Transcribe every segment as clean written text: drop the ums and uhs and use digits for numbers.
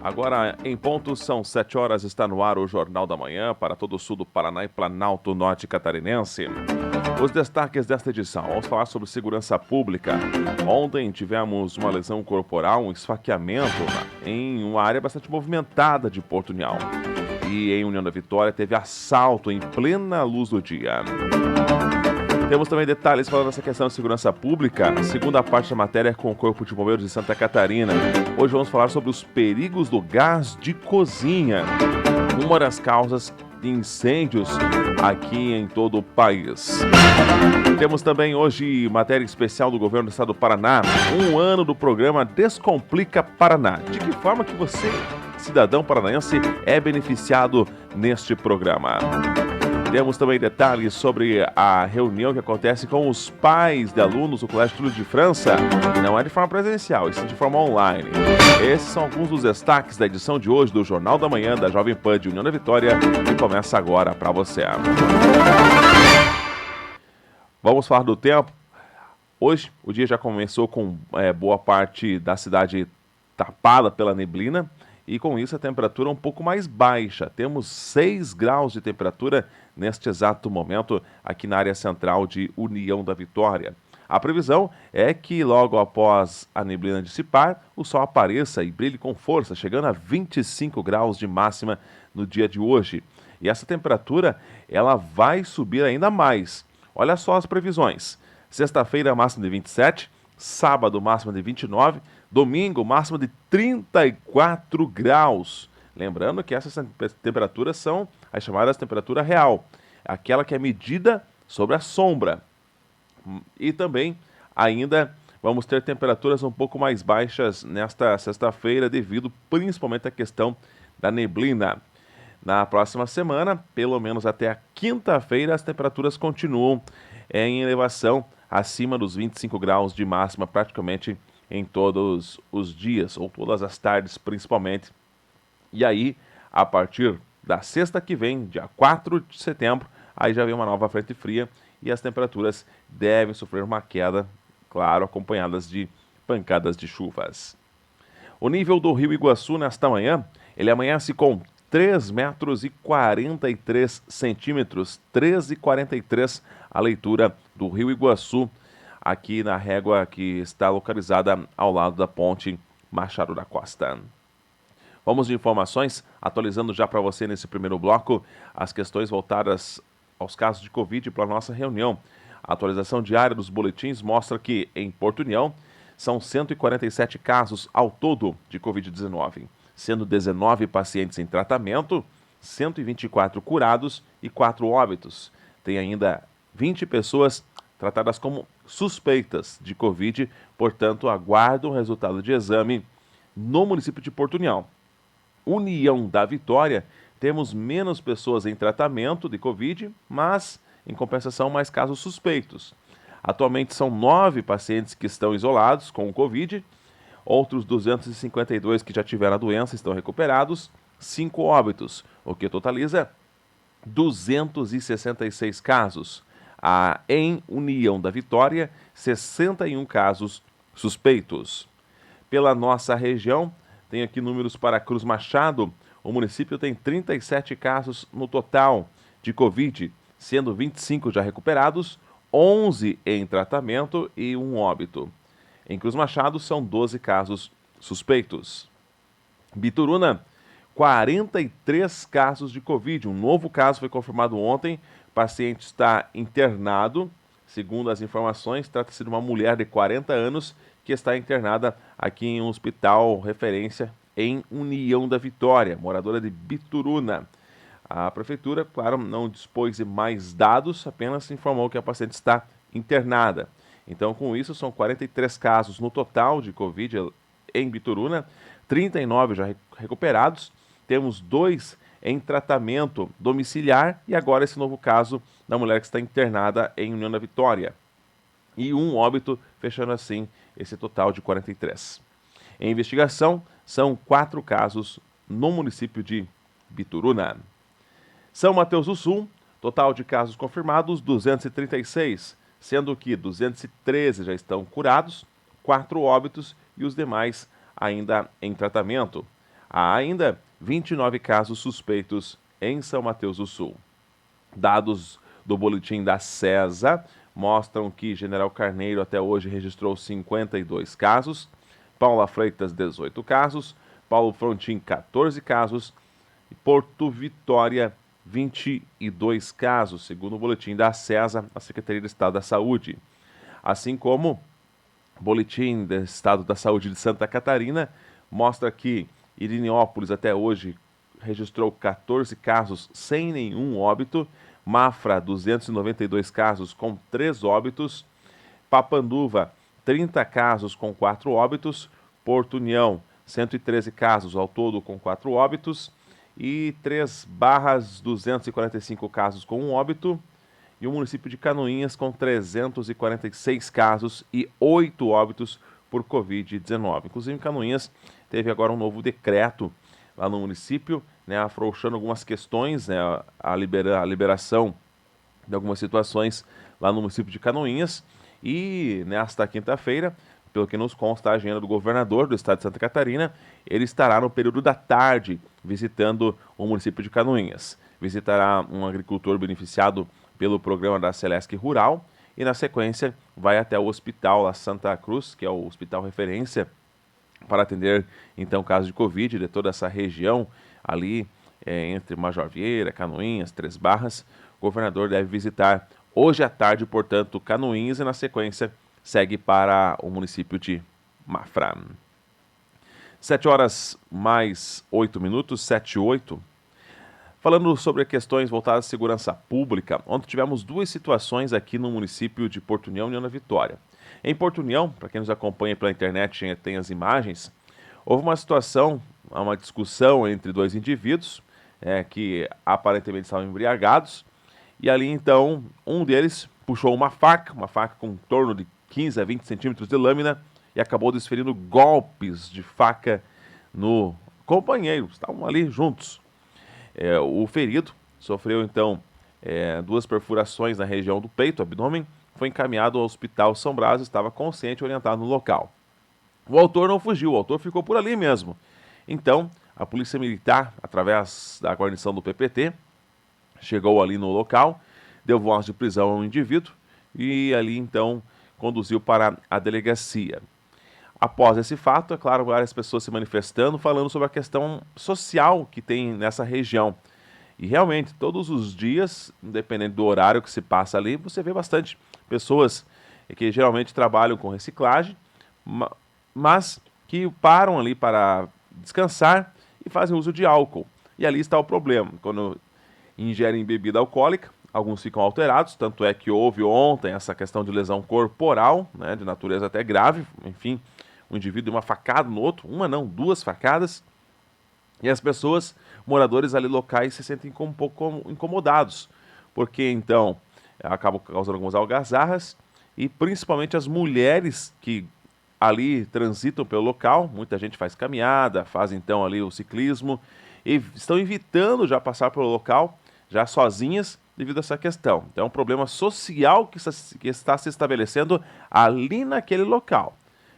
Agora, em ponto, são 7 horas, está no ar o Jornal da Manhã para todo o sul do Paraná e Planalto Norte Catarinense. Os destaques desta edição, vamos falar sobre segurança pública. Ontem tivemos uma lesão corporal, um esfaqueamento em uma área bastante movimentada de Porto União. E em União da Vitória teve assalto em plena luz do dia. Temos também detalhes falando dessa questão de segurança pública. A segunda parte da matéria é com o Corpo de Bombeiros de Santa Catarina. Hoje vamos falar sobre os perigos do gás de cozinha, uma das causas de incêndios aqui em todo o país. Temos também hoje matéria especial do governo do estado do Paraná, um ano do programa Descomplica Paraná. De que forma que você, cidadão paranaense, é beneficiado neste programa? Temos também detalhes sobre a reunião que acontece com os pais de alunos do Colégio Túlio de França. Não é de forma presencial, e sim de forma online. Esses são alguns dos destaques da edição de hoje do Jornal da Manhã da Jovem Pan de União da Vitória, que começa agora para você. Vamos falar do tempo. Hoje o dia já começou com boa parte da cidade tapada pela neblina. E com isso a temperatura um pouco mais baixa. Temos 6 graus de temperatura neste exato momento aqui na área central de União da Vitória. A previsão é que logo após a neblina dissipar, o sol apareça e brilhe com força, chegando a 25 graus de máxima no dia de hoje. E essa temperatura ela vai subir ainda mais. Olha só as previsões. Sexta-feira máxima de 27, sábado máxima de 29, domingo, máxima de 34 graus. Lembrando que essas temperaturas são as chamadas temperatura real, aquela que é medida sobre a sombra. E também, ainda, vamos ter temperaturas um pouco mais baixas nesta sexta-feira, devido principalmente à questão da neblina. Na próxima semana, pelo menos até a quinta-feira, as temperaturas continuam em elevação acima dos 25 graus de máxima, praticamente em todos os dias, ou todas as tardes principalmente. E aí, a partir da sexta que vem, dia 4 de setembro, aí já vem uma nova frente fria e as temperaturas devem sofrer uma queda, claro, acompanhadas de pancadas de chuvas. O nível do Rio Iguaçu nesta manhã, ele amanhece com 3 metros e 43 centímetros, 13,43 a leitura do Rio Iguaçu, aqui na régua que está localizada ao lado da ponte Machado da Costa. Vamos de informações, atualizando já para você nesse primeiro bloco as questões voltadas aos casos de Covid para a nossa reunião. A atualização diária dos boletins mostra que em Porto União são 147 casos ao todo de Covid-19, sendo 19 pacientes em tratamento, 124 curados e 4 óbitos. Tem ainda 20 pessoas tratadas como suspeitas de Covid, portanto, aguardam o resultado de exame no município de Porto União. União da Vitória, temos menos pessoas em tratamento de Covid, mas, em compensação, mais casos suspeitos. Atualmente são 9 pacientes que estão isolados com o Covid, outros 252 que já tiveram a doença estão recuperados, 5 óbitos, o que totaliza 266 casos. Em União da Vitória, 61 casos suspeitos. Pela nossa região, tem aqui números para Cruz Machado. O município tem 37 casos no total de Covid, sendo 25 já recuperados, 11 em tratamento e 1 óbito. Em Cruz Machado, são 12 casos suspeitos. Bituruna, 43 casos de Covid. Um novo caso foi confirmado ontem. O paciente está internado. Segundo as informações, trata-se de uma mulher de 40 anos que está internada aqui em um hospital referência em União da Vitória, moradora de Bituruna. A prefeitura, claro, não dispôs de mais dados, apenas informou que a paciente está internada. Então, com isso, são 43 casos no total de Covid em Bituruna, 39 já recuperados, temos 2 em tratamento domiciliar e agora esse novo caso da mulher que está internada em União da Vitória. E 1 óbito, fechando assim esse total de 43. Em investigação, são 4 casos no município de Bituruna. São Mateus do Sul, total de casos confirmados, 236, sendo que 213 já estão curados, 4 óbitos e os demais ainda em tratamento. Há ainda 29 casos suspeitos em São Mateus do Sul. Dados do boletim da CESA mostram que General Carneiro até hoje registrou 52 casos, Paula Freitas 18 casos, Paulo Frontin 14 casos e Porto Vitória 22 casos, segundo o boletim da CESA, a Secretaria de Estado da Saúde. Assim como o boletim do Estado da Saúde de Santa Catarina mostra que Irineópolis até hoje registrou 14 casos sem nenhum óbito, Mafra 292 casos com 3 óbitos, Papanduva 30 casos com 4 óbitos, Porto União 113 casos ao todo com 4 óbitos e 3 Barras 245 casos com 1 óbito e o município de Canoinhas com 346 casos e 8 óbitos por Covid-19. Inclusive, em Canoinhas teve agora um novo decreto lá no município, né, afrouxando algumas questões, né, a liberação de algumas situações lá no município de Canoinhas. E nesta quinta-feira, pelo que nos consta a agenda do governador do estado de Santa Catarina, ele estará no período da tarde visitando o município de Canoinhas. Visitará um agricultor beneficiado pelo programa da Celesc Rural e, na sequência, vai até o hospital lá Santa Cruz, que é o hospital referência para atender, então, casos de Covid de toda essa região ali entre Major Vieira, Canoinhas, Três Barras. O governador deve visitar hoje à tarde, portanto, Canoinhas e, na sequência, segue para o município de Mafra. 7 horas mais 8 minutos, 7 e 8. Falando sobre questões voltadas à segurança pública, ontem tivemos 2 situações aqui no município de Porto União e União da Vitória. Em Porto União, para quem nos acompanha pela internet tem as imagens, houve uma situação, uma discussão entre 2 indivíduos que aparentemente estavam embriagados, e ali então um deles puxou uma faca com em torno de 15 a 20 centímetros de lâmina e acabou desferindo golpes de faca no companheiro, estavam ali juntos. O ferido sofreu então 2 perfurações na região do peito, abdômen, foi encaminhado ao Hospital São Brás, estava consciente e orientado no local. O autor não fugiu, o autor ficou por ali mesmo. Então, a Polícia Militar, através da guarnição do PPT, chegou ali no local, deu voz de prisão ao indivíduo e ali então conduziu para a delegacia. Após esse fato, é claro, várias pessoas se manifestando, falando sobre a questão social que tem nessa região. E realmente, todos os dias, independente do horário que se passa ali, você vê bastante pessoas que geralmente trabalham com reciclagem, mas que param ali para descansar e fazem uso de álcool. E ali está o problema. Quando ingerem bebida alcoólica, alguns ficam alterados, tanto é que houve ontem essa questão de lesão corporal, né, de natureza até grave, enfim, um indivíduo deu uma facada no outro, uma não, 2 facadas, e as pessoas, moradores ali locais, se sentem um pouco incomodados, porque então acabam causando algumas algazarras, e principalmente as mulheres que ali transitam pelo local, muita gente faz caminhada, faz então ali o ciclismo, e estão evitando já passar pelo local, já sozinhas, devido a essa questão. Então é um problema social que está se estabelecendo ali naquele local.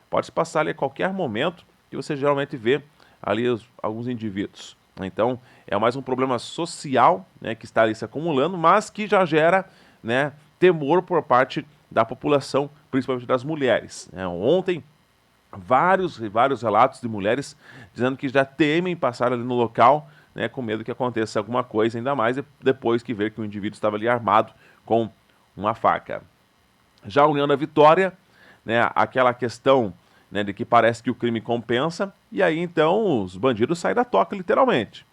Pode se passar ali a qualquer momento que você geralmente vê ali alguns indivíduos. Então, é mais um problema social, né, que está ali se acumulando, mas que já gera, né, temor por parte da população, principalmente das mulheres. Ontem, vários relatos de mulheres dizendo que já temem passar ali no local, né, com medo que aconteça alguma coisa, ainda mais depois que ver que o indivíduo estava ali armado com uma faca. Já a União da Vitória, né, aquela questão, né, de que parece que o crime compensa, e aí então os bandidos saem da toca, literalmente.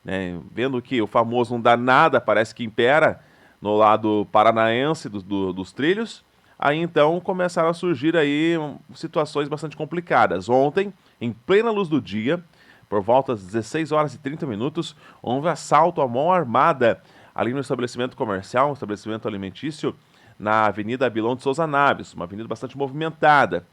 Né, vendo que o famoso não dá nada, parece que impera no lado paranaense dos trilhos, aí então começaram a surgir aí situações bastante complicadas. Ontem, em plena luz do dia, por volta das 16 horas e 30 minutos, houve assalto à mão armada ali no estabelecimento comercial, um estabelecimento alimentício, na Avenida Abilon de Souza Naves, uma avenida bastante movimentada.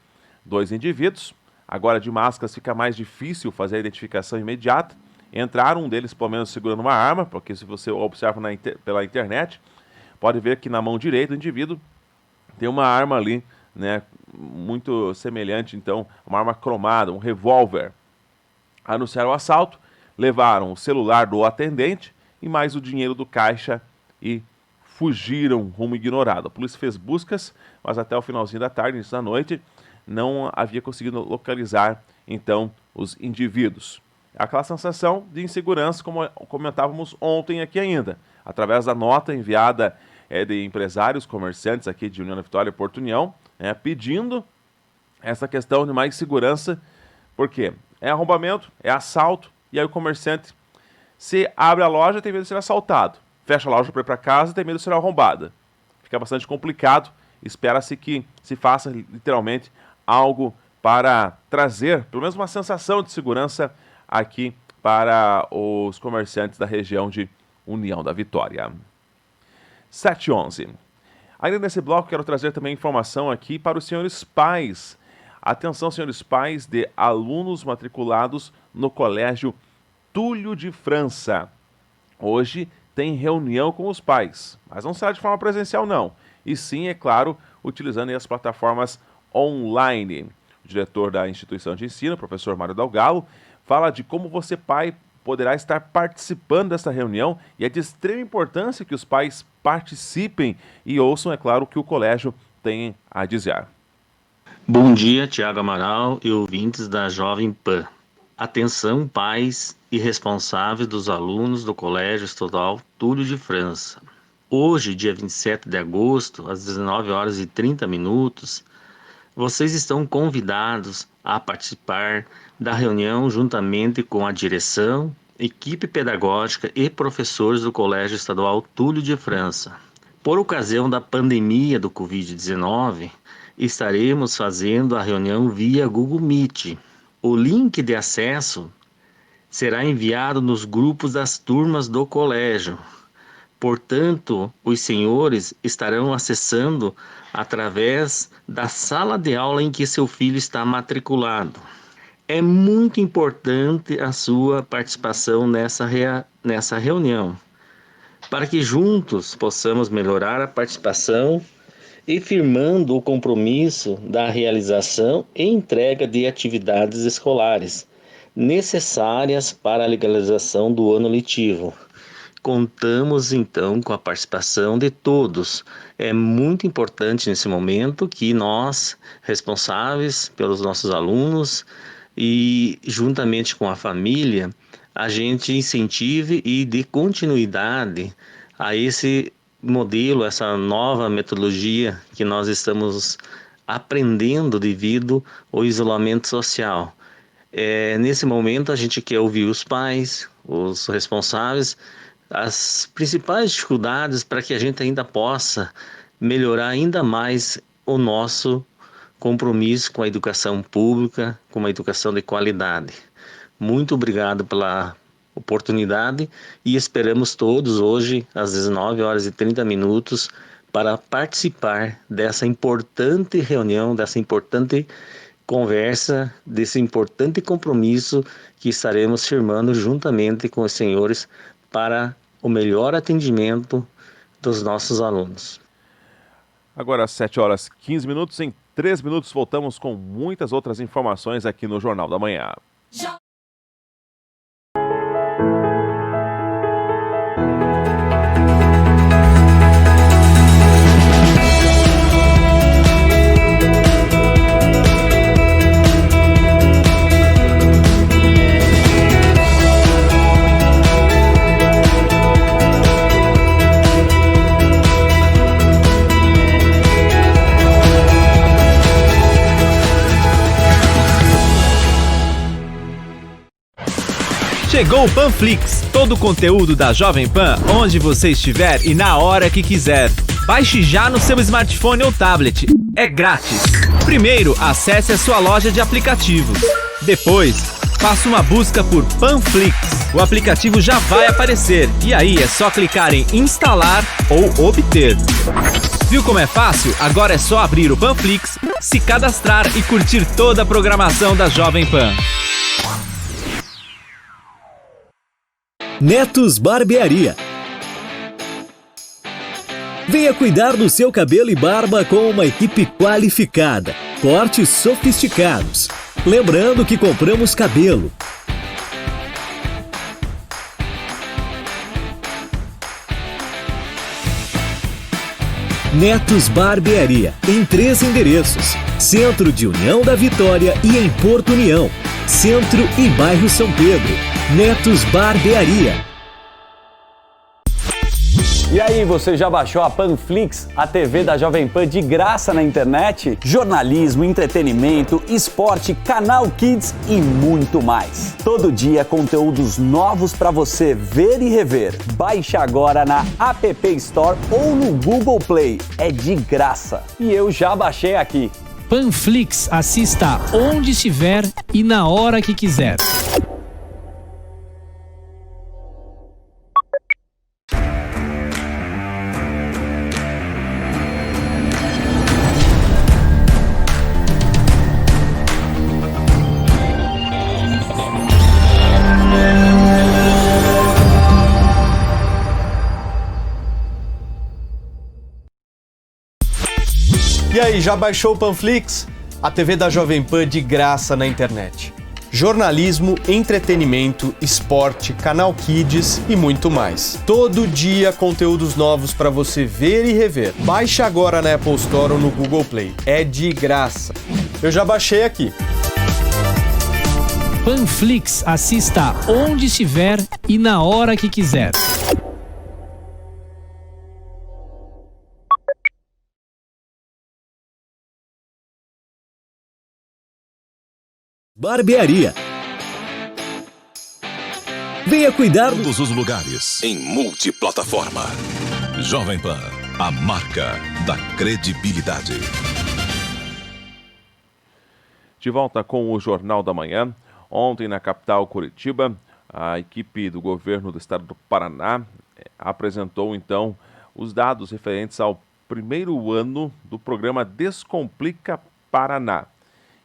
2 indivíduos, agora de máscaras fica mais difícil fazer a identificação imediata. Entraram, um deles pelo menos segurando uma arma, porque se você observa pela internet, pode ver que na mão direita do indivíduo tem uma arma ali, né, muito semelhante, então, uma arma cromada, um revólver. anunciaram o assalto, levaram o celular do atendente e mais o dinheiro do caixa e fugiram rumo ignorado. A polícia fez buscas, mas até o finalzinho da tarde, início da noite, não havia conseguido localizar, então, os indivíduos. Aquela sensação de insegurança, como comentávamos ontem aqui ainda, através da nota enviada de empresários, comerciantes aqui de União da Vitória e Porto União, pedindo essa questão de mais segurança, porque é arrombamento, é assalto, e aí o comerciante, se abre a loja, tem medo de ser assaltado. Fecha a loja para ir para casa, tem medo de ser arrombada. Fica bastante complicado, espera-se que se faça literalmente algo para trazer, pelo menos uma sensação de segurança aqui para os comerciantes da região de União da Vitória. 7h11. Ainda nesse bloco, quero trazer também informação aqui para os senhores pais. Atenção, senhores pais de alunos matriculados no Colégio Túlio de França. Hoje tem reunião com os pais, mas não será de forma presencial não, e sim, é claro, utilizando as plataformas online. O diretor da instituição de ensino, o professor Mário Dalgalo, fala de como você, pai, poderá estar participando dessa reunião, e é de extrema importância que os pais participem e ouçam, é claro, o que o colégio tem a dizer. Bom dia, Tiago Amaral e ouvintes da Jovem Pan. Atenção, pais e responsáveis dos alunos do Colégio Estadual Túlio de França. Hoje, dia 27 de agosto, às 19h30, vocês estão convidados a participar da reunião juntamente com a direção, equipe pedagógica e professores do Colégio Estadual Túlio de França. Por ocasião da pandemia do Covid-19, estaremos fazendo a reunião via Google Meet. O link de acesso será enviado nos grupos das turmas do colégio. Portanto, os senhores estarão acessando através da sala de aula em que seu filho está matriculado. É muito importante a sua participação nessa reunião, para que juntos possamos melhorar a participação e firmando o compromisso da realização e entrega de atividades escolares necessárias para a legalização do ano letivo. Contamos então com a participação de todos. É muito importante nesse momento que nós, responsáveis pelos nossos alunos e juntamente com a família, a gente incentive e dê continuidade a esse modelo, essa nova metodologia que nós estamos aprendendo devido ao isolamento social. Nesse momento a gente quer ouvir os pais, os responsáveis, as principais dificuldades para que a gente ainda possa melhorar ainda mais o nosso compromisso com a educação pública, com uma educação de qualidade. Muito obrigado pela oportunidade e esperamos todos hoje às 19h30 para participar dessa importante reunião, dessa importante conversa, desse importante compromisso que estaremos firmando juntamente com os senhores para o melhor atendimento dos nossos alunos. Agora, 7h15, em 3 minutos voltamos com muitas outras informações aqui no Jornal da Manhã. Chegou o Panflix, todo o conteúdo da Jovem Pan, onde você estiver e na hora que quiser. Baixe já no seu smartphone ou tablet. É grátis. Primeiro, acesse a sua loja de aplicativos. Depois, faça uma busca por Panflix. O aplicativo já vai aparecer e aí é só clicar em instalar ou obter. Viu como é fácil? Agora é só abrir o Panflix, se cadastrar e curtir toda a programação da Jovem Pan. Netos Barbearia. Venha cuidar do seu cabelo e barba com uma equipe qualificada, cortes sofisticados. Lembrando que compramos cabelo, Netos Barbearia, em 3 endereços: Centro de União da Vitória e em Porto União, Centro e Bairro São Pedro. Netos Barbearia. E aí, você já baixou a Panflix, a TV da Jovem Pan de graça na internet? Jornalismo, entretenimento, esporte, canal Kids e muito mais. Todo dia conteúdos novos para você ver e rever. Baixe agora na App Store ou no Google Play. É de graça. E eu já baixei aqui. Panflix, assista onde estiver e na hora que quiser. E aí, já baixou o Panflix? A TV da Jovem Pan de graça na internet. Jornalismo, entretenimento, esporte, canal Kids e muito mais. Todo dia conteúdos novos para você ver e rever. Baixe agora na Apple Store ou no Google Play. É de graça. Eu já baixei aqui. Panflix, assista onde estiver e na hora que quiser. Barbearia. Venha cuidar Todos os lugares, em multiplataforma. Jovem Pan, a marca da credibilidade. De volta com o Jornal da Manhã. Ontem, na capital Curitiba, a equipe do governo do estado do Paraná apresentou, então, os dados referentes ao primeiro ano do programa Descomplica Paraná,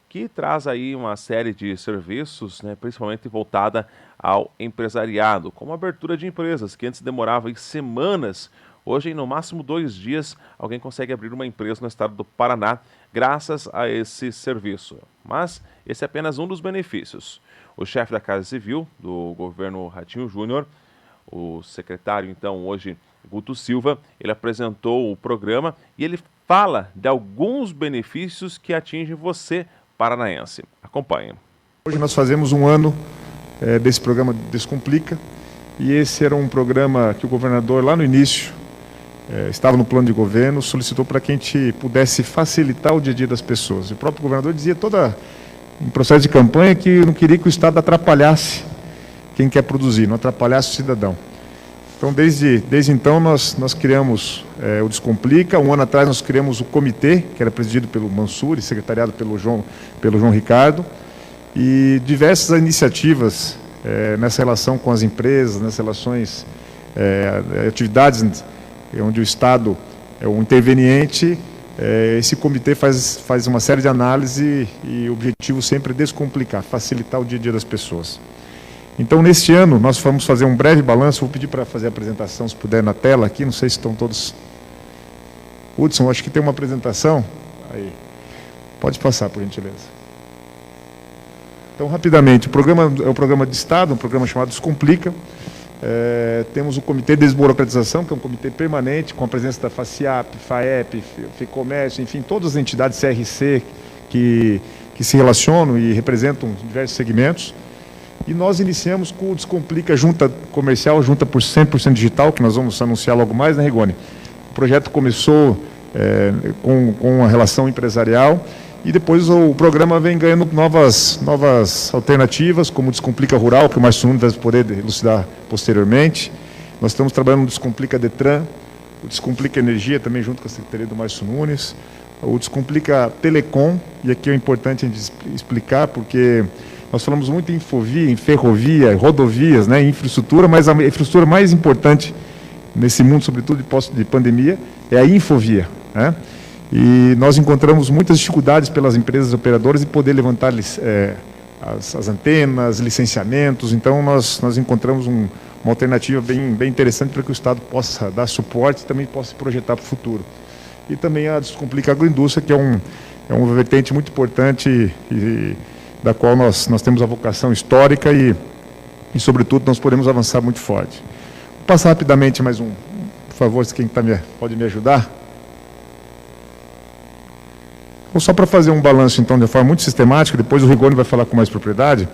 que traz aí uma série de serviços, principalmente voltada ao empresariado, como a abertura de empresas, que antes demorava semanas. Hoje, no máximo 2 dias, alguém consegue abrir uma empresa no estado do Paraná, graças a esse serviço. Mas esse é apenas um dos benefícios. O chefe da Casa Civil do governo Ratinho Júnior, o secretário, então, hoje, Guto Silva, ele apresentou o programa e ele fala de alguns benefícios que atingem você, paranaense. Acompanhe. Hoje nós fazemos um ano desse programa Descomplica, e esse era um programa que o governador, lá no início, estava no plano de governo, solicitou para que a gente pudesse facilitar o dia a dia das pessoas. O próprio governador dizia em processo de campanha que não queria que o Estado atrapalhasse quem quer produzir, não atrapalhasse o cidadão. Então, desde então, nós criamos o Descomplica. Um ano atrás, nós criamos o comitê, que era presidido pelo Mansur e secretariado pelo João Ricardo, e diversas iniciativas nessa relação com as empresas, nessas relações, atividades onde o Estado é um interveniente. Esse comitê faz uma série de análises e o objetivo sempre é descomplicar, facilitar o dia a dia das pessoas. Então, neste ano, nós vamos fazer um breve balanço. Vou pedir para fazer a apresentação, se puder, na tela aqui. Não sei se estão todos... Hudson, acho que tem uma apresentação. Aí. Pode passar, por gentileza. Então, rapidamente, o programa é um programa de Estado, um programa chamado Descomplica. Temos o Comitê de Desburocratização, que é um comitê permanente, com a presença da FACIAP, FAEP, FEComércio, enfim, todas as entidades CRC que se relacionam e representam diversos segmentos. E nós iniciamos com o Descomplica Junta Comercial, Junta por 100% Digital, que nós vamos anunciar logo mais, né, Rigoni? O projeto começou com a relação empresarial e depois o programa vem ganhando novas alternativas, como o Descomplica Rural, que o Márcio Nunes vai poder elucidar posteriormente. Nós estamos trabalhando no Descomplica Detran, o Descomplica Energia, também junto com a Secretaria do Márcio Nunes, o Descomplica Telecom, e aqui é importante a gente explicar, porque nós falamos muito em infovia, em ferrovia, rodovias, em infraestrutura, mas a infraestrutura mais importante nesse mundo, sobretudo de pandemia, é a infovia. E nós encontramos muitas dificuldades pelas empresas operadoras de poder levantar as antenas, licenciamentos. Então, nós encontramos uma alternativa bem interessante para que o Estado possa dar suporte e também possa se projetar para o futuro. E também a Descomplica Agroindústria, que é uma vertente muito importante e da qual nós temos a vocação histórica e, sobretudo, nós podemos avançar muito forte. Vou passar rapidamente mais por favor, se quem pode me ajudar. Então, só para fazer um balanço, então, de forma muito sistemática, depois o Rigoni vai falar com mais propriedade,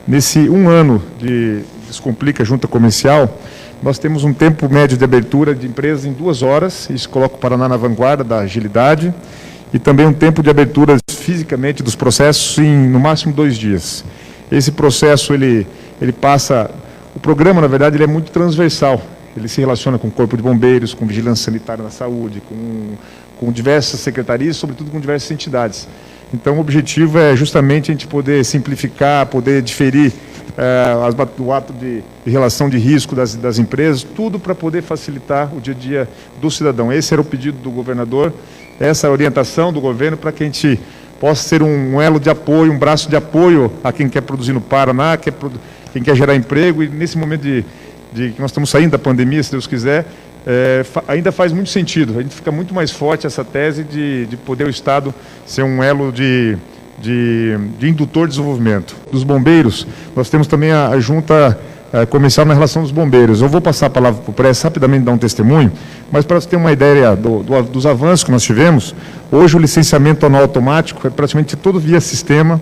nesse 1 ano de Descomplica Junta Comercial, nós temos um tempo médio de abertura de empresas em 2 horas, isso coloca o Paraná na vanguarda da agilidade, e também um tempo de abertura fisicamente dos processos em, no máximo, 2 dias. Esse processo, ele passa... O programa, na verdade, ele é muito transversal. Ele se relaciona com o Corpo de Bombeiros, com Vigilância Sanitária na Saúde, com diversas secretarias, sobretudo com diversas entidades. Então, o objetivo é justamente a gente poder simplificar, poder diferir o ato de relação de risco das empresas, tudo para poder facilitar o dia a dia do cidadão. Esse era o pedido do governador, essa é a orientação do governo para que a gente possa ser um elo de apoio, um braço de apoio a quem quer produzir no Paraná, quem quer gerar emprego, e nesse momento de que nós estamos saindo da pandemia, se Deus quiser, ainda faz muito sentido. A gente fica muito mais forte essa tese de poder o Estado ser um elo de indutor de desenvolvimento. Dos bombeiros, nós temos também a junta comercial na relação dos bombeiros. Eu vou passar a palavra para o Prestes rapidamente dar um testemunho, mas para você ter uma ideia dos avanços que nós tivemos, hoje o licenciamento anual automático é praticamente todo via sistema.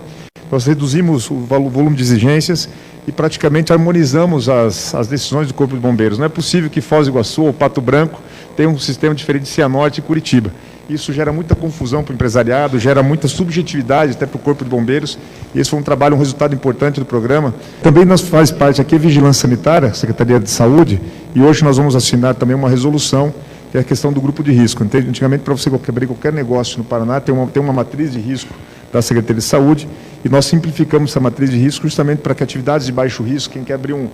Nós reduzimos o volume de exigências e praticamente harmonizamos as decisões do Corpo de Bombeiros. Não é possível que Foz do Iguaçu ou Pato Branco tenham um sistema diferente de Cianorte e Curitiba. Isso gera muita confusão para o empresariado, gera muita subjetividade até para o Corpo de Bombeiros, e esse foi um resultado importante do programa. Também nós faz parte aqui a Vigilância Sanitária, Secretaria de Saúde, e hoje nós vamos assinar também uma resolução, que é a questão do grupo de risco. Antigamente, para você abrir qualquer negócio no Paraná, tem uma matriz de risco da Secretaria de Saúde, e nós simplificamos essa matriz de risco justamente para que atividades de baixo risco, quem quer abrir uma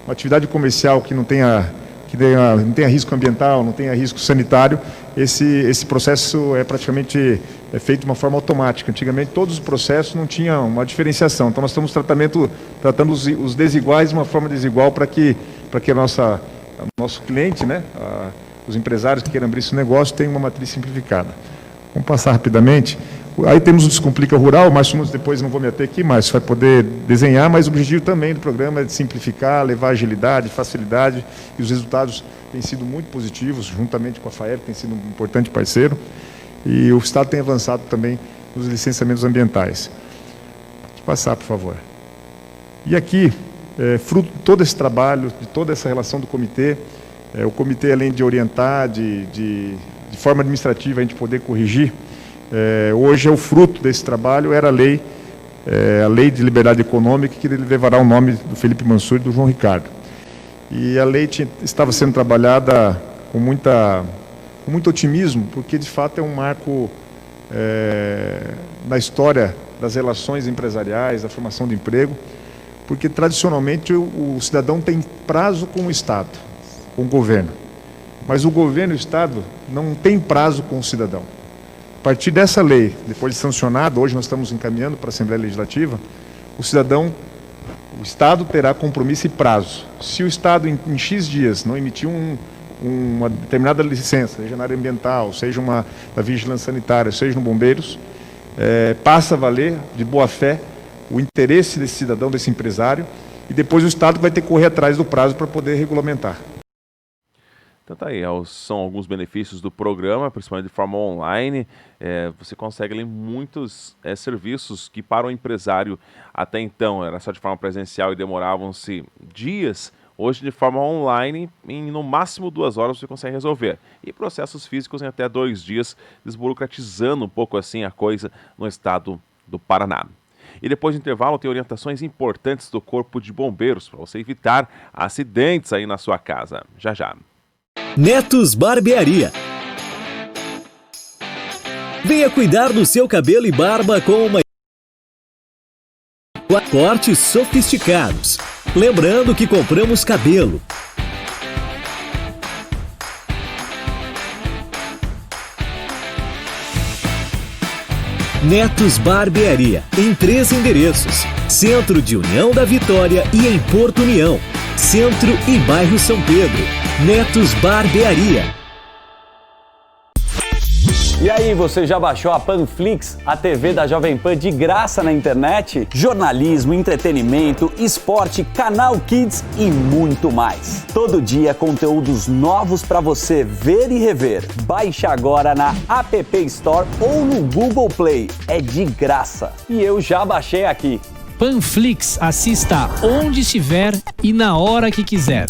atividade comercial que não tenha risco ambiental, não tenha risco sanitário, esse processo é praticamente feito de uma forma automática. Antigamente, todos os processos não tinham uma diferenciação. Então, nós estamos tratando os desiguais de uma forma desigual para que nosso cliente, né, os empresários que queiram abrir esse negócio, tenham uma matriz simplificada. Vamos passar rapidamente. Aí temos o Descomplica Rural, mais ou menos depois não vou me ater aqui, mas você vai poder desenhar, mas o objetivo também do programa é de simplificar, levar agilidade, facilidade, e os resultados têm sido muito positivos, juntamente com a FAEP, tem sido um importante parceiro, e o Estado tem avançado também nos licenciamentos ambientais. Pode passar, por favor. E aqui, fruto de todo esse trabalho, de toda essa relação do comitê, o comitê, além de orientar, de forma administrativa, a gente poder corrigir, hoje é o fruto desse trabalho, era a lei de liberdade econômica, que levará o nome do Felipe Mansur e do João Ricardo. E a lei estava sendo trabalhada com muito otimismo, porque de fato é um marco na história das relações empresariais, da formação de emprego, porque tradicionalmente o cidadão tem prazo com o Estado, com o governo, mas o governo e o Estado não tem prazo com o cidadão. A partir dessa lei, depois de sancionada, hoje nós estamos encaminhando para a Assembleia Legislativa, o Estado terá compromisso e prazo. Se o Estado, em X dias, não emitir uma determinada licença, seja na área ambiental, seja da vigilância sanitária, seja no bombeiros, passa a valer, de boa fé, o interesse desse cidadão, desse empresário, e depois o Estado vai ter que correr atrás do prazo para poder regulamentar. Então tá aí, são alguns benefícios do programa, principalmente de forma online. Você consegue ali muitos serviços que para o empresário até então era só de forma presencial e demoravam-se dias. Hoje, de forma online, em no máximo 2 horas você consegue resolver. E processos físicos em até 2 dias, desburocratizando um pouco assim a coisa no estado do Paraná. E depois do intervalo tem orientações importantes do Corpo de Bombeiros para você evitar acidentes aí na sua casa. Já já. Netos Barbearia. Venha cuidar do seu cabelo e barba com cortes sofisticados. Lembrando que compramos cabelo. Netos Barbearia, em 3 endereços: Centro de União da Vitória e em Porto União, Centro e Bairro São Pedro. Netos Barbearia. E aí, você já baixou a Panflix, a TV da Jovem Pan de graça na internet? Jornalismo, entretenimento, esporte, canal Kids e muito mais. Todo dia conteúdos novos para você ver e rever. Baixe agora na App Store ou no Google Play. É de graça. E eu já baixei aqui. Panflix, assista onde estiver e na hora que quiser.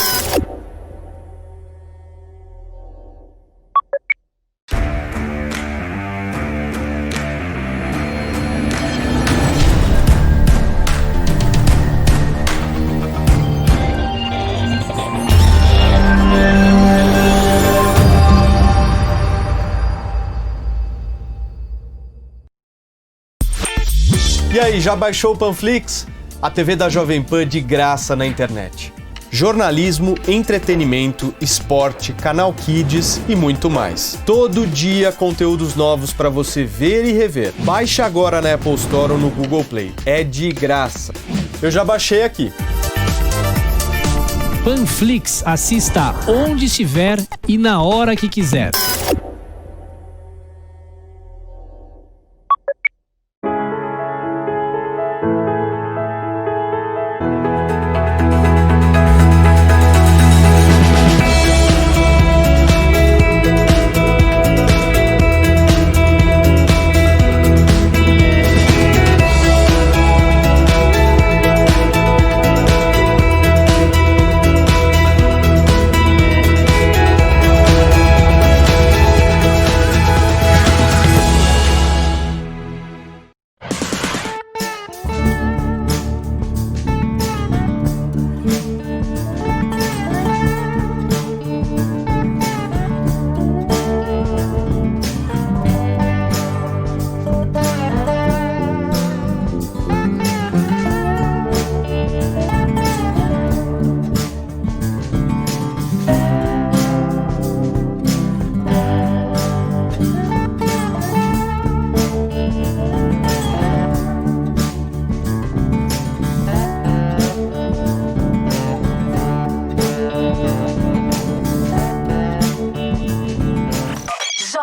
E aí, já baixou o Panflix? A TV da Jovem Pan de graça na internet. Jornalismo, entretenimento, esporte, canal Kids e muito mais. Todo dia conteúdos novos para você ver e rever. Baixe agora na Apple Store ou no Google Play. É de graça. Eu já baixei aqui. Panflix, assista onde estiver e na hora que quiser.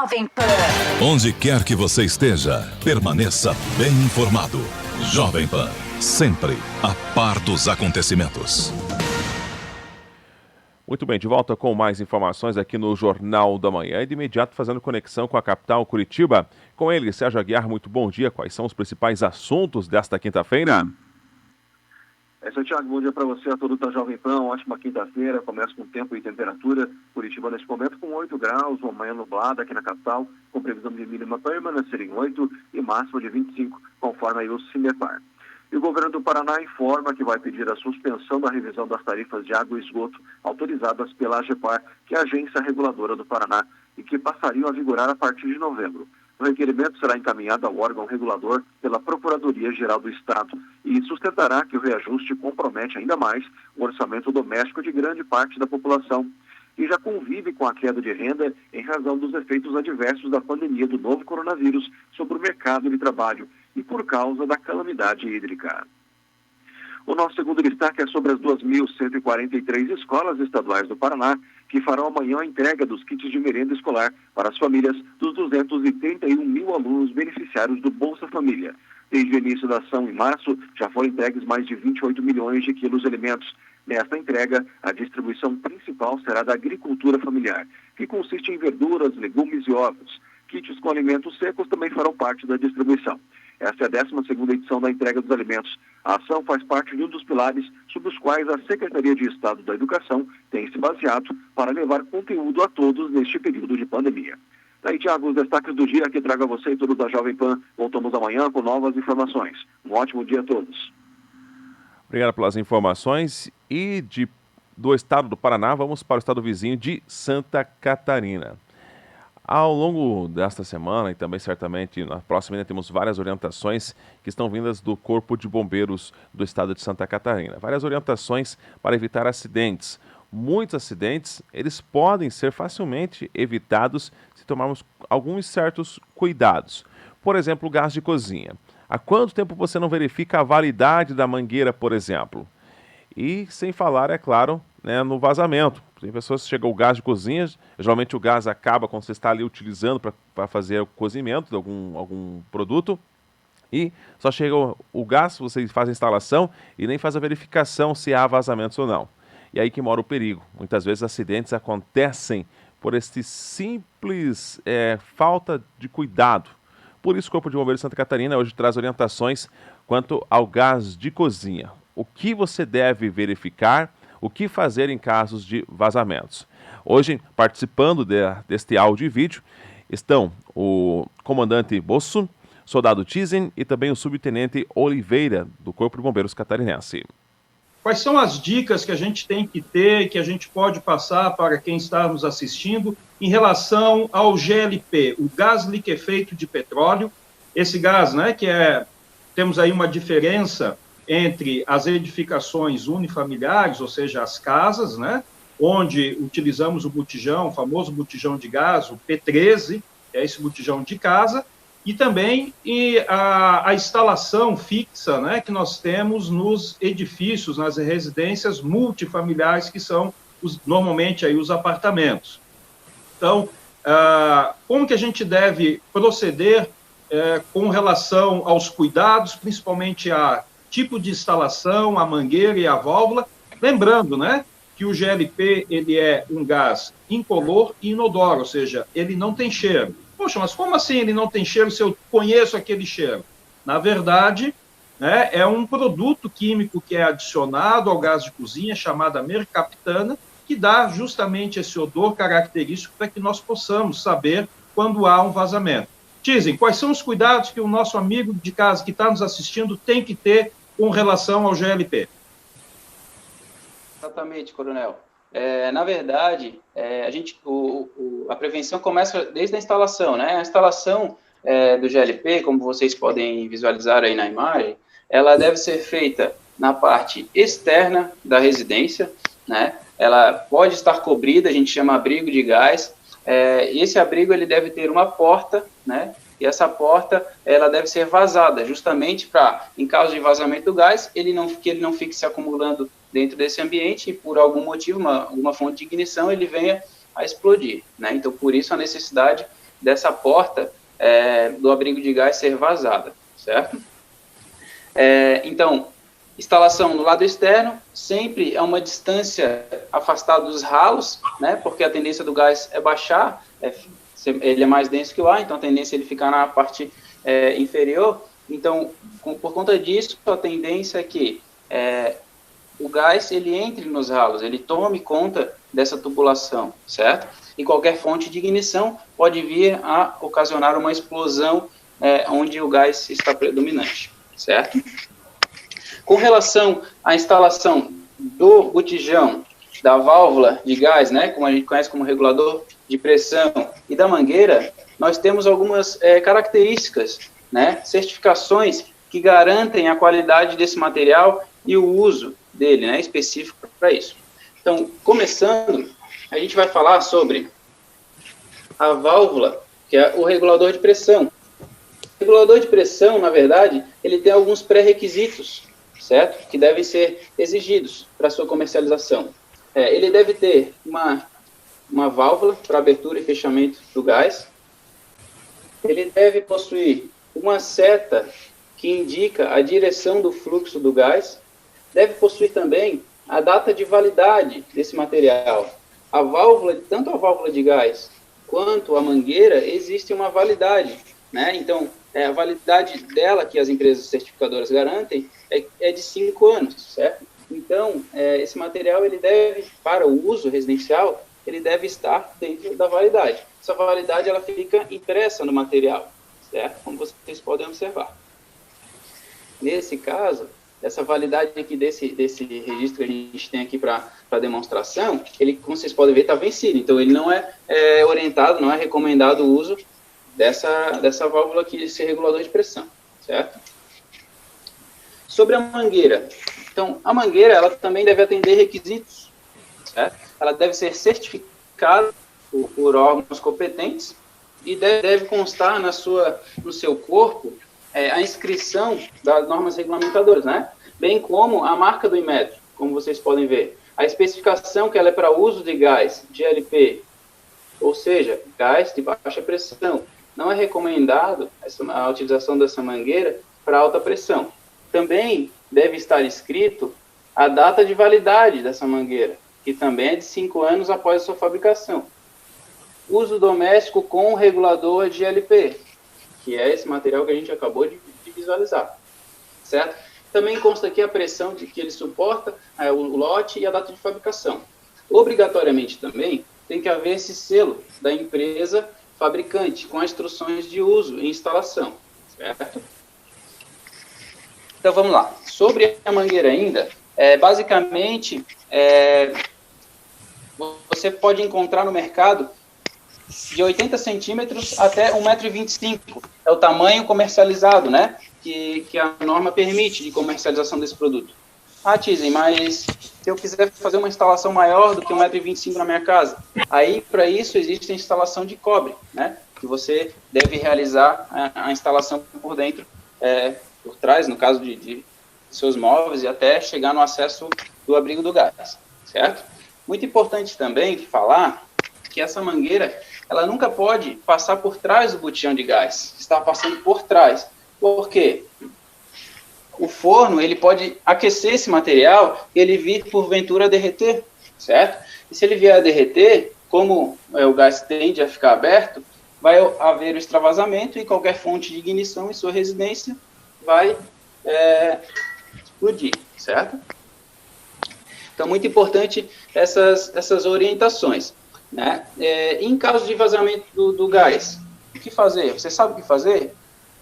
Jovem Pan. Onde quer que você esteja, permaneça bem informado. Jovem Pan, sempre a par dos acontecimentos. Muito bem, de volta com mais informações aqui no Jornal da Manhã e de imediato fazendo conexão com a capital Curitiba. Com ele, Sérgio Aguiar, muito bom dia. Quais são os principais assuntos desta quinta-feira? Santiago, bom dia para você, a todos da Jovem Pan, ótima quinta-feira, começa com tempo e temperatura, Curitiba neste momento com 8 graus, uma manhã nublada aqui na capital, com previsão de mínima permanecer em 8 e máxima de 25, conforme aí o CIMEPAR. E o governo do Paraná informa que vai pedir a suspensão da revisão das tarifas de água e esgoto autorizadas pela AGEPAR, que é a agência reguladora do Paraná, e que passariam a vigorar a partir de novembro. O requerimento será encaminhado ao órgão regulador pela Procuradoria-Geral do Estado e sustentará que o reajuste compromete ainda mais o orçamento doméstico de grande parte da população, que já convive com a queda de renda em razão dos efeitos adversos da pandemia do novo coronavírus sobre o mercado de trabalho e por causa da calamidade hídrica. O nosso segundo destaque é sobre as 2.143 escolas estaduais do Paraná que farão amanhã a entrega dos kits de merenda escolar para as famílias dos 231 mil alunos beneficiários do Bolsa Família. Desde o início da ação, em março, já foram entregues mais de 28 milhões de quilos de alimentos. Nesta entrega, a distribuição principal será da agricultura familiar, que consiste em verduras, legumes e ovos. Kits com alimentos secos também farão parte da distribuição. Esta é a 12ª edição da entrega dos alimentos. A ação faz parte de um dos pilares sobre os quais a Secretaria de Estado da Educação tem se baseado para levar conteúdo a todos neste período de pandemia. Daí, Tiago, os destaques do dia que trago a você e todos da Jovem Pan. Voltamos amanhã com novas informações. Um ótimo dia a todos. Obrigado pelas informações. E do estado do Paraná, vamos para o estado vizinho de Santa Catarina. Ao longo desta semana e também certamente na próxima ainda temos várias orientações que estão vindas do Corpo de Bombeiros do estado de Santa Catarina. Várias orientações para evitar acidentes. Muitos acidentes, eles podem ser facilmente evitados se tomarmos alguns certos cuidados. Por exemplo, o gás de cozinha. Há quanto tempo você não verifica a validade da mangueira, por exemplo? E sem falar, é claro, né, no vazamento. Tem pessoas que chegam o gás de cozinha, geralmente o gás acaba quando você está ali utilizando para fazer o cozimento de algum produto, e só chega o gás, você faz a instalação e nem faz a verificação se há vazamentos ou não. E aí que mora o perigo. Muitas vezes acidentes acontecem por este simples falta de cuidado. Por isso o Corpo de Bombeiros de Santa Catarina hoje traz orientações quanto ao gás de cozinha. O que você deve verificar, o que fazer em casos de vazamentos. Hoje, participando deste áudio e vídeo, estão o comandante Bosso, soldado Tizen e também o subtenente Oliveira, do Corpo de Bombeiros Catarinense. Quais são as dicas que a gente tem que ter, que a gente pode passar para quem está nos assistindo em relação ao GLP, o gás liquefeito de petróleo? Esse gás, né, temos aí uma diferença entre as edificações unifamiliares, ou seja, as casas, né, onde utilizamos o botijão, o famoso botijão de gás, o P13, que é esse botijão de casa, e também a instalação fixa, né, que nós temos nos edifícios, nas residências multifamiliares, que são normalmente aí os apartamentos. Então, como que a gente deve proceder com relação aos cuidados, principalmente a tipo de instalação, a mangueira e a válvula, lembrando, né, que o GLP ele é um gás incolor e inodoro, ou seja, ele não tem cheiro. Poxa, mas como assim ele não tem cheiro se eu conheço aquele cheiro? Na verdade, né, é um produto químico que é adicionado ao gás de cozinha, chamada mercaptana, que dá justamente esse odor característico para que nós possamos saber quando há um vazamento. Tizen, quais são os cuidados que o nosso amigo de casa que está nos assistindo tem que ter com relação ao GLP? Exatamente, coronel. Na verdade, a prevenção começa desde a instalação, né? A instalação do GLP, como vocês podem visualizar aí na imagem, ela deve ser feita na parte externa da residência, né? Ela pode estar cobrida, a gente chama abrigo de gás, e esse abrigo ele deve ter uma porta, né? E essa porta ela deve ser vazada, justamente para, em caso de vazamento do gás, que ele não fique se acumulando dentro desse ambiente e por algum motivo, alguma fonte de ignição, ele venha a explodir, né? Então, por isso a necessidade dessa porta do abrigo de gás ser vazada, certo? Então, instalação no lado externo, sempre a uma distância afastada dos ralos, né? Porque a tendência do gás é baixar, ele é mais denso que o ar, então a tendência é ele ficar na parte inferior. Então, por conta disso, a tendência é que o gás ele entre nos ralos, ele tome conta dessa tubulação, certo? E qualquer fonte de ignição pode vir a ocasionar uma explosão onde o gás está predominante, certo? Com relação à instalação do botijão, da válvula de gás, né, como a gente conhece como regulador de pressão, e da mangueira, nós temos algumas características, né, certificações que garantem a qualidade desse material e o uso dele, né, específico para isso. Então, começando, a gente vai falar sobre a válvula, que é o regulador de pressão. O regulador de pressão, na verdade, ele tem alguns pré-requisitos, certo? Que devem ser exigidos para sua comercialização. Ele deve ter uma válvula para abertura e fechamento do gás. Ele deve possuir uma seta que indica a direção do fluxo do gás. Deve possuir também a data de validade desse material. Tanto a válvula de gás quanto a mangueira, existe uma validade, né? Então, a validade dela, que as empresas certificadoras garantem, é de 5 anos, certo? Então, esse material, ele deve, para o uso residencial, ele deve estar dentro da validade. Essa validade, ela fica impressa no material, certo? Como vocês podem observar. Nesse caso, essa validade aqui desse registro que a gente tem aqui para demonstração, ele, como vocês podem ver, está vencido. Então, ele não é orientado, não é recomendado o uso dessa válvula aqui, desse regulador de pressão, certo? Sobre a mangueira. Então, a mangueira, ela também deve atender requisitos, certo? Ela deve ser certificada por órgãos competentes e deve constar no seu corpo a inscrição das normas regulamentadoras, né? Bem como a marca do Inmetro, como vocês podem ver. A especificação que ela é para uso de gás GLP, ou seja, gás de baixa pressão. Não é recomendado a utilização dessa mangueira para alta pressão. Também deve estar escrito a data de validade dessa mangueira, que também é de 5 anos após a sua fabricação. Uso doméstico com regulador GLP, que é esse material que a gente acabou de visualizar, certo? Também consta aqui a pressão que ele suporta, o lote e a data de fabricação. Obrigatoriamente também tem que haver esse selo da empresa fabricante, com as instruções de uso e instalação, certo? Então, vamos lá. Sobre a mangueira ainda, basicamente, você pode encontrar no mercado de 80 centímetros até 1,25 m. É o tamanho comercializado, né? Que a norma permite de comercialização desse produto. Ah, Tizen, mas se eu quiser fazer uma instalação maior do que 1,25 m na minha casa, aí para isso existe a instalação de cobre, né? Que você deve realizar a instalação por dentro, por trás, no caso de seus móveis, e até chegar no acesso do abrigo do gás, certo? Muito importante também falar que essa mangueira, ela nunca pode passar por trás do botijão de gás, está passando por trás. Por quê? O forno, ele pode aquecer esse material e ele vir, porventura, a derreter, certo? E se ele vier a derreter, como o gás tende a ficar aberto, vai haver o extravasamento e qualquer fonte de ignição em sua residência vai explodir, certo? Então, muito importante essas orientações, né? Em caso de vazamento do gás, o que fazer? Você sabe o que fazer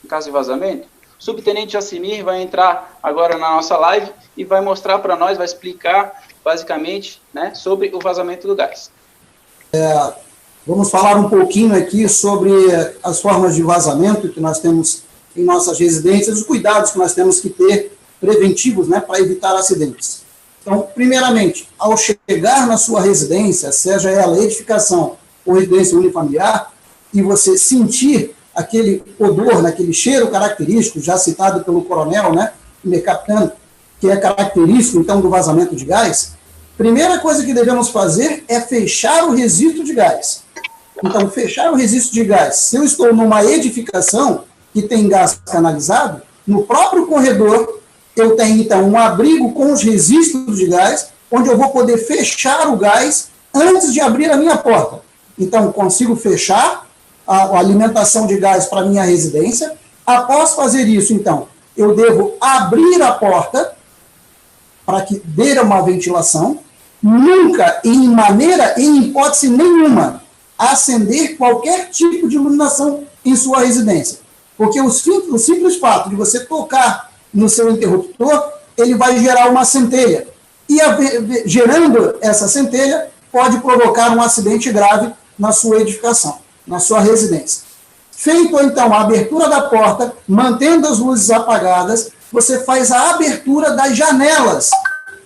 em caso de vazamento? O subtenente Jacimir vai entrar agora na nossa live e vai mostrar para nós, vai explicar basicamente, né, sobre o vazamento do gás. Vamos falar um pouquinho aqui sobre as formas de vazamento que nós temos em nossas residências, os cuidados que nós temos que ter preventivos, né, para evitar acidentes. Então, primeiramente, ao chegar na sua residência, seja ela edificação ou residência unifamiliar, e você sentir aquele odor, aquele cheiro característico, já citado pelo coronel, né, capitão, que é característico, então, do vazamento de gás, primeira coisa que devemos fazer é fechar o resíduo de gás. Então, fechar o resíduo de gás, se eu estou numa edificação que tem gás canalizado, no próprio corredor, eu tenho, então, um abrigo com os resíduos de gás, onde eu vou poder fechar o gás antes de abrir a minha porta. Então, consigo fechar a alimentação de gás para a minha residência. Após fazer isso, então, eu devo abrir a porta para que dê uma ventilação. Nunca, em hipótese nenhuma, acender qualquer tipo de iluminação em sua residência. Porque o simples fato de você tocar no seu interruptor, ele vai gerar uma centelha. E gerando essa centelha, pode provocar um acidente grave na sua edificação, na sua residência. Feito, então, a abertura da porta, mantendo as luzes apagadas, você faz a abertura das janelas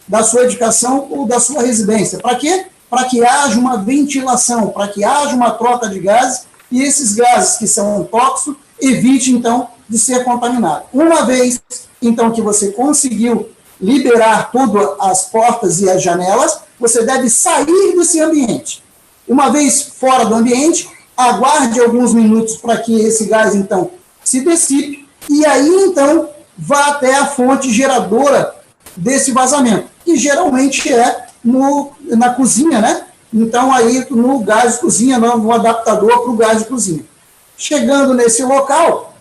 da sua edificação ou da sua residência. Para quê? Para que haja uma ventilação, para que haja uma troca de gases, e esses gases que são tóxicos, evite, então, de ser contaminado. Uma vez, então, que você conseguiu liberar todas as portas e as janelas, você deve sair desse ambiente. Uma vez fora do ambiente, aguarde alguns minutos para que esse gás, então, se dissipe, e aí, então, vá até a fonte geradora desse vazamento, que geralmente é na cozinha, né? Então, aí, no gás de cozinha, no adaptador para o gás de cozinha. Chegando nesse local,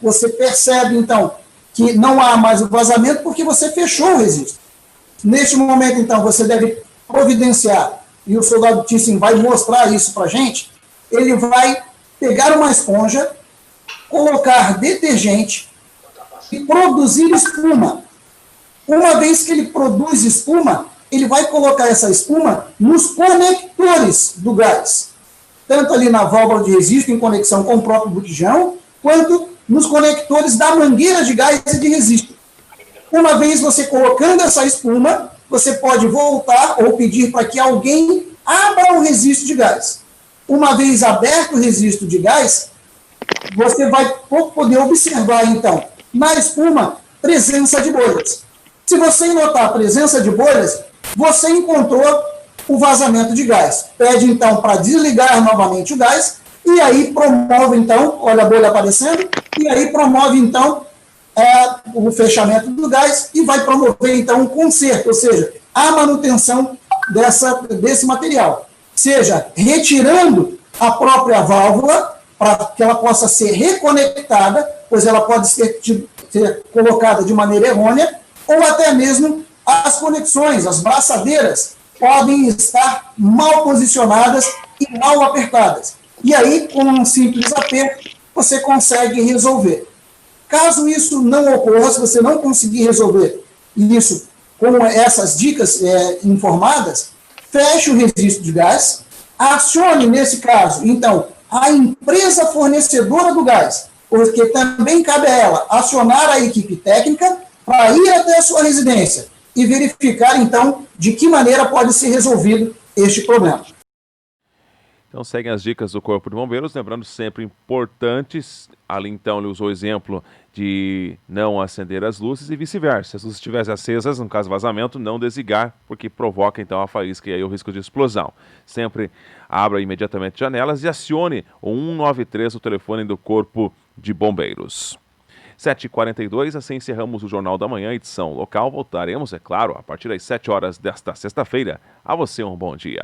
você percebe, então, que não há mais o vazamento porque você fechou o resíduo. Neste momento, então, você deve providenciar, e o soldado Thyssen vai mostrar isso para a gente, ele vai pegar uma esponja, colocar detergente e produzir espuma. Uma vez que ele produz espuma, ele vai colocar essa espuma nos conectores do gás, tanto ali na válvula de resíduo em conexão com o próprio botijão, quanto nos conectores da mangueira de gás e de resíduo. Uma vez você colocando essa espuma, você pode voltar ou pedir para que alguém abra o resíduo de gás. Uma vez aberto o resíduo de gás, você vai poder observar, então, na espuma, presença de bolhas. Se você notar a presença de bolhas, você encontrou o vazamento de gás. Pede, então, para desligar novamente o gás, e aí promove, então, olha a bolha aparecendo, e aí promove, então, o fechamento do gás e vai promover, então, um conserto, ou seja, a manutenção desse material. Seja retirando a própria válvula para que ela possa ser reconectada, pois ela pode ser colocada de maneira errônea, ou até mesmo as conexões, as braçadeiras, podem estar mal posicionadas e mal apertadas. E aí, com um simples aperto, você consegue resolver. Caso isso não ocorra, se você não conseguir resolver isso com essas dicas informadas, feche o registro de gás, acione, nesse caso, então, a empresa fornecedora do gás, porque também cabe a ela acionar a equipe técnica para ir até a sua residência e verificar, então, de que maneira pode ser resolvido este problema. Então seguem as dicas do Corpo de Bombeiros, lembrando sempre importantes. Ali então ele usou o exemplo de não acender as luzes e vice-versa. Se as luzes estivessem acesas, no caso vazamento, não desligar, porque provoca então a faísca e aí o risco de explosão. Sempre abra imediatamente janelas e acione o 193, o telefone do Corpo de Bombeiros. 7h42, assim encerramos o Jornal da Manhã, edição local. Voltaremos, é claro, a partir das 7 horas desta sexta-feira. A você um bom dia.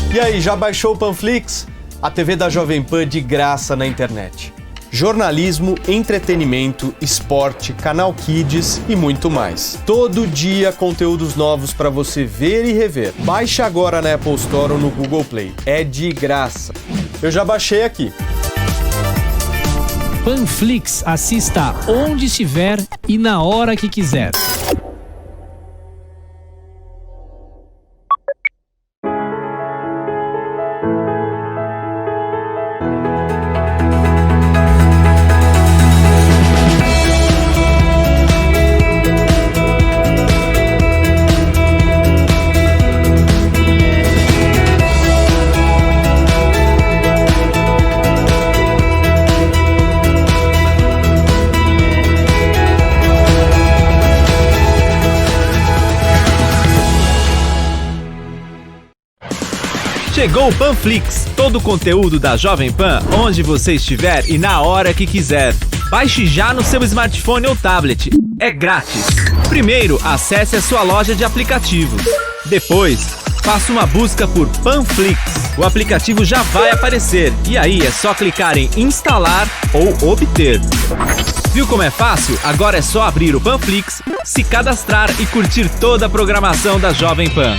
E aí, já baixou o Panflix? A TV da Jovem Pan de graça na internet. Jornalismo, entretenimento, esporte, canal Kids e muito mais. Todo dia conteúdos novos para você ver e rever. Baixe agora na Apple Store ou no Google Play. É de graça. Eu já baixei aqui. Panflix, assista onde estiver e na hora que quiser. Chegou o Panflix, todo o conteúdo da Jovem Pan, onde você estiver e na hora que quiser. Baixe já no seu smartphone ou tablet. É grátis. Primeiro, acesse a sua loja de aplicativos. Depois, faça uma busca por Panflix. O aplicativo já vai aparecer e aí é só clicar em instalar ou obter. Viu como é fácil? Agora é só abrir o Panflix, se cadastrar e curtir toda a programação da Jovem Pan.